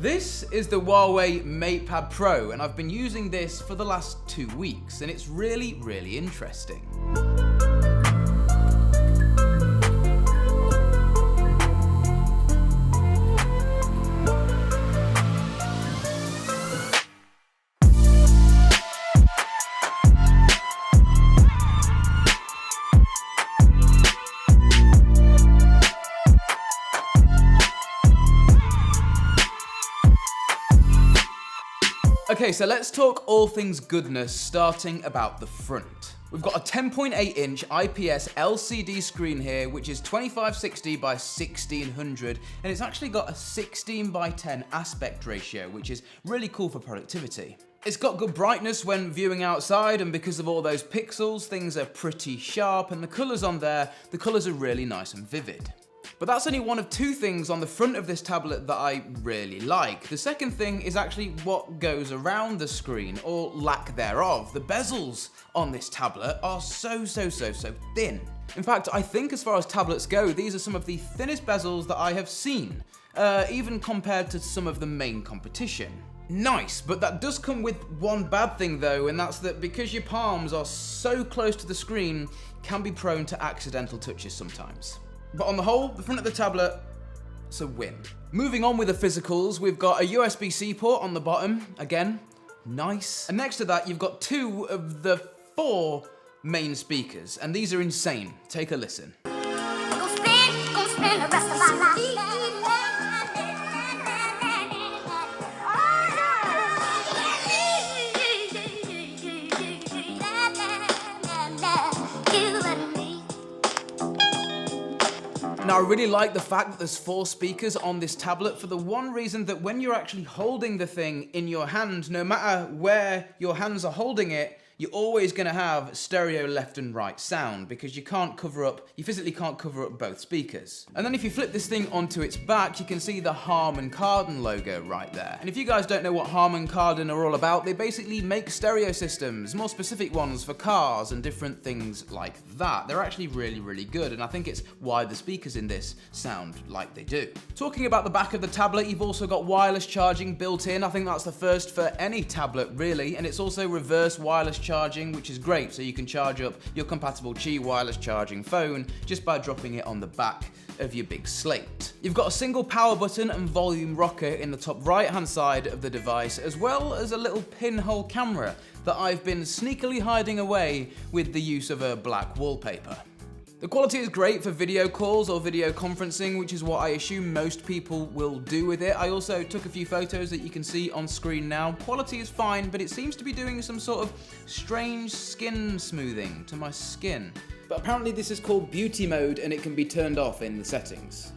This is the Huawei MatePad Pro, and I've been using this for the last 2 weeks, and it's really interesting. Okay, so let's talk all things goodness, starting about the front. We've got a 10.8-inch IPS LCD screen here, which is 2560 by 1600, and it's actually got a 16 by 10 aspect ratio, which is really cool for productivity. It's got good brightness when viewing outside, and because of all those pixels, things are pretty sharp, and the colors on there, the colors are really nice and vivid. But that's only one of 2 things on the front of this tablet that I really like. The second thing is actually what goes around the screen, or lack thereof. The bezels on this tablet are so thin. In fact, I think as far as tablets go, these are some of the thinnest bezels that I have seen, even compared to some of the main competition. Nice, but that does come with one bad thing though, and that's that because your palms are so close to the screen, can be prone to accidental touches sometimes. But on the whole, the front of the tablet, it's a win. Moving on with the physicals, we've got a USB-C port on the bottom, again, nice. And next to that, you've got 2 of the 4 main speakers, and these are insane. Take a listen. Go spend the rest of my life. Now, I really like the fact that there's 4 speakers on this tablet for the one reason that when you're actually holding the thing in your hand, no matter where your hands are holding it, you're always going to have stereo left and right sound because you physically can't cover up both speakers. And then if you flip this thing onto its back, you can see the Harman Kardon logo right there. And if you guys don't know what Harman Kardon are all about, they basically make stereo systems, more specific ones for cars and different things like that. They're actually really good, and I think it's why the speakers in this sound like they do. Talking about the back of the tablet, you've also got wireless charging built in. I think that's the first for any tablet really, and it's also reverse wireless charging, which is great, so you can charge up your compatible Qi wireless charging phone just by dropping it on the back of your big slate. You've got a single power button and volume rocker in the top right hand side of the device, as well as a little pinhole camera that I've been sneakily hiding away with the use of a black wallpaper. The quality is great for video calls or video conferencing, which is what I assume most people will do with it. I also took a few photos that you can see on screen now. Quality is fine, but it seems to be doing some sort of strange skin smoothing to my skin. But apparently this is called beauty mode and it can be turned off in the settings.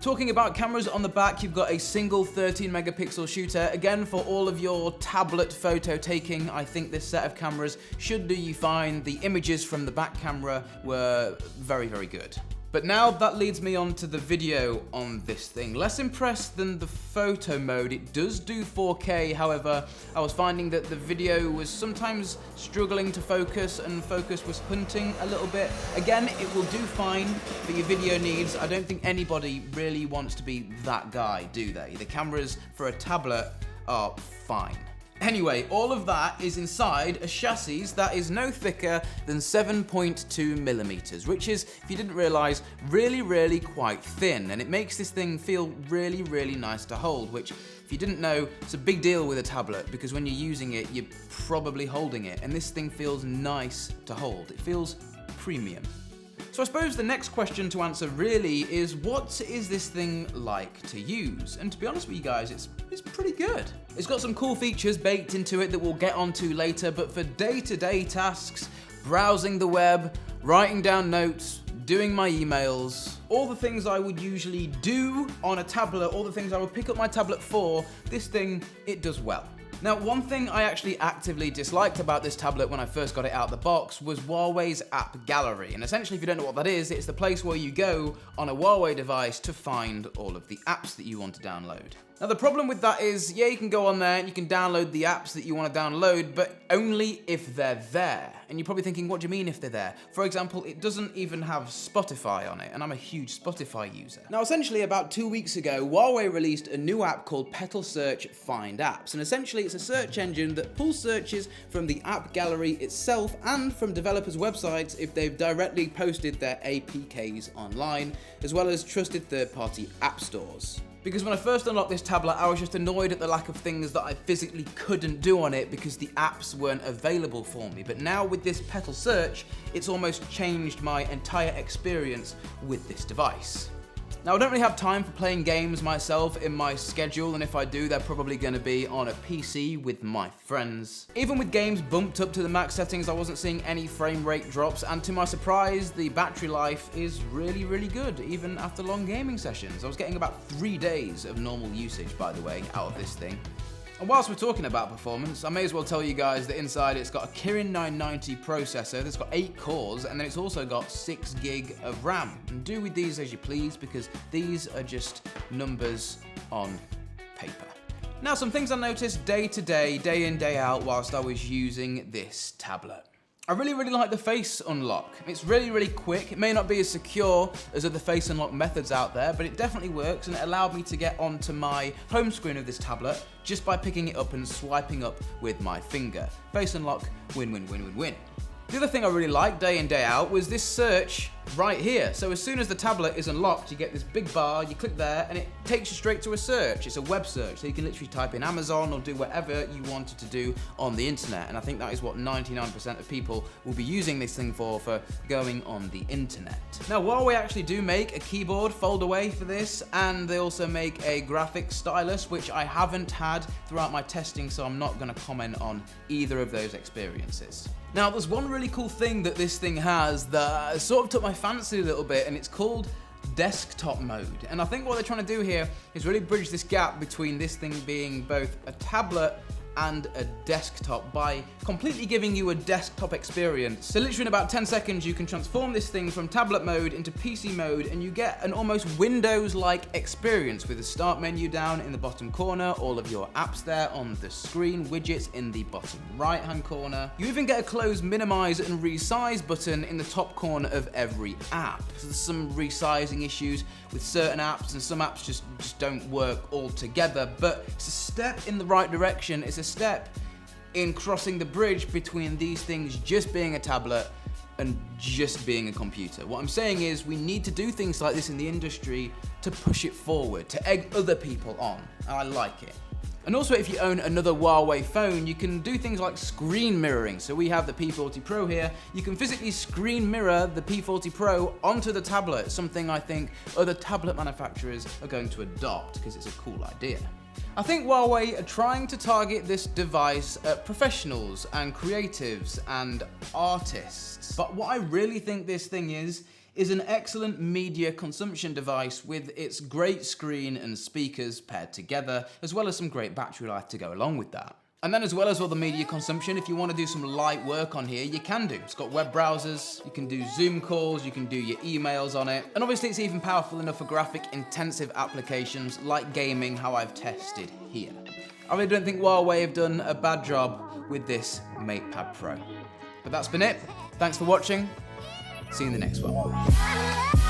Talking about cameras on the back, you've got a single 13 megapixel shooter. Again, for all of your tablet photo taking, I think this set of cameras should do you fine. The images from the back camera were very good. But now that leads me on to the video on this thing. Less impressed than the photo mode. It does do 4K, however, I was finding that the video was sometimes struggling to focus and focus was hunting a little bit. Again, it will do fine for your video needs. I don't think anybody really wants to be that guy, do they? The cameras for a tablet are fine. Anyway, all of that is inside a chassis that is no thicker than 7.2 millimeters, which is, if you didn't realize, really quite thin, and it makes this thing feel really nice to hold, which, if you didn't know, it's a big deal with a tablet, because when you're using it, you're probably holding it, and this thing feels nice to hold. It feels premium. So I suppose the next question to answer really is, what is this thing like to use? And to be honest with you guys, it's pretty good. It's got some cool features baked into it that we'll get onto later, but for day-to-day tasks, browsing the web, writing down notes, doing my emails, all the things I would usually do on a tablet, all the things I would pick up my tablet for, this thing, it does well. Now, one thing I actually actively disliked about this tablet when I first got it out of the box was Huawei's app gallery. And essentially, if you don't know what that is, it's the place where you go on a Huawei device to find all of the apps that you want to download. Now the problem with that is, yeah, you can go on there and you can download the apps that you want to download, but only if they're there. And you're probably thinking, what do you mean if they're there? For example, it doesn't even have Spotify on it, and I'm a huge Spotify user. Now essentially about 2 weeks ago, Huawei released a new app called Petal Search Find Apps, and essentially it's a search engine that pulls searches from the app gallery itself and from developers' websites if they've directly posted their APKs online, as well as trusted third-party app stores. Because when I first unlocked this tablet, I was just annoyed at the lack of things that I physically couldn't do on it because the apps weren't available for me. But now with this Petal Search, it's almost changed my entire experience with this device. Now I don't really have time for playing games myself in my schedule, and if I do, they're probably going to be on a PC with my friends. Even with games bumped up to the max settings, I wasn't seeing any frame rate drops, and to my surprise, the battery life is really, really good, even after long gaming sessions. I was getting about 3 days of normal usage, by the way, out of this thing. And whilst we're talking about performance, I may as well tell you guys that inside it's got a Kirin 990 processor that's got 8 cores, and then it's also got 6 gig of RAM. And do with these as you please, because these are just numbers on paper. Now, some things I noticed day to day, day in, day out, whilst I was using this tablet. I really like the face unlock. It's really quick. It may not be as secure as other face unlock methods out there, but it definitely works, and it allowed me to get onto my home screen of this tablet just by picking it up and swiping up with my finger. Face unlock, win. The other thing I really liked day in, day out was this search right here. So as soon as the tablet is unlocked, you get this big bar, you click there, and it takes you straight to a search. It's a web search, so you can literally type in Amazon or do whatever you wanted to do on the internet. And I think that is what 99% of people will be using this thing for going on the internet. Now, Huawei actually do make a keyboard fold away for this, and they also make a graphics stylus, which I haven't had throughout my testing, so I'm not gonna comment on either of those experiences. Now, there's one really cool thing that this thing has that sort of took my fancy a little bit, and it's called desktop mode. And I think what they're trying to do here is really bridge this gap between this thing being both a tablet and a desktop by completely giving you a desktop experience. So literally in about 10 seconds you can transform this thing from tablet mode into PC mode, and you get an almost Windows-like experience with the start menu down in the bottom corner, all of your apps there on the screen, widgets in the bottom right-hand corner. You even get a close, minimize, and resize button in the top corner of every app. So there's some resizing issues with certain apps, and some apps just don't work altogether, but it's a step in the right direction. It's a step in crossing the bridge between these things just being a tablet and just being a computer. What I'm saying is we need to do things like this in the industry to push it forward, to egg other people on, and I like it. And also, if you own another Huawei phone, you can do things like screen mirroring. So we have the P40 Pro here. You can physically screen mirror the P40 Pro onto the tablet, something I think other tablet manufacturers are going to adopt because it's a cool idea. I think Huawei are trying to target this device at professionals and creatives and artists. But what I really think this thing is an excellent media consumption device with its great screen and speakers paired together, as well as some great battery life to go along with that. And then as well as all the media consumption, if you want to do some light work on here, you can do. It's got web browsers, you can do Zoom calls, you can do your emails on it. And obviously it's even powerful enough for graphic intensive applications like gaming, how I've tested here. I really don't think Huawei have done a bad job with this MatePad Pro. But that's been it. Thanks for watching. See you in the next one.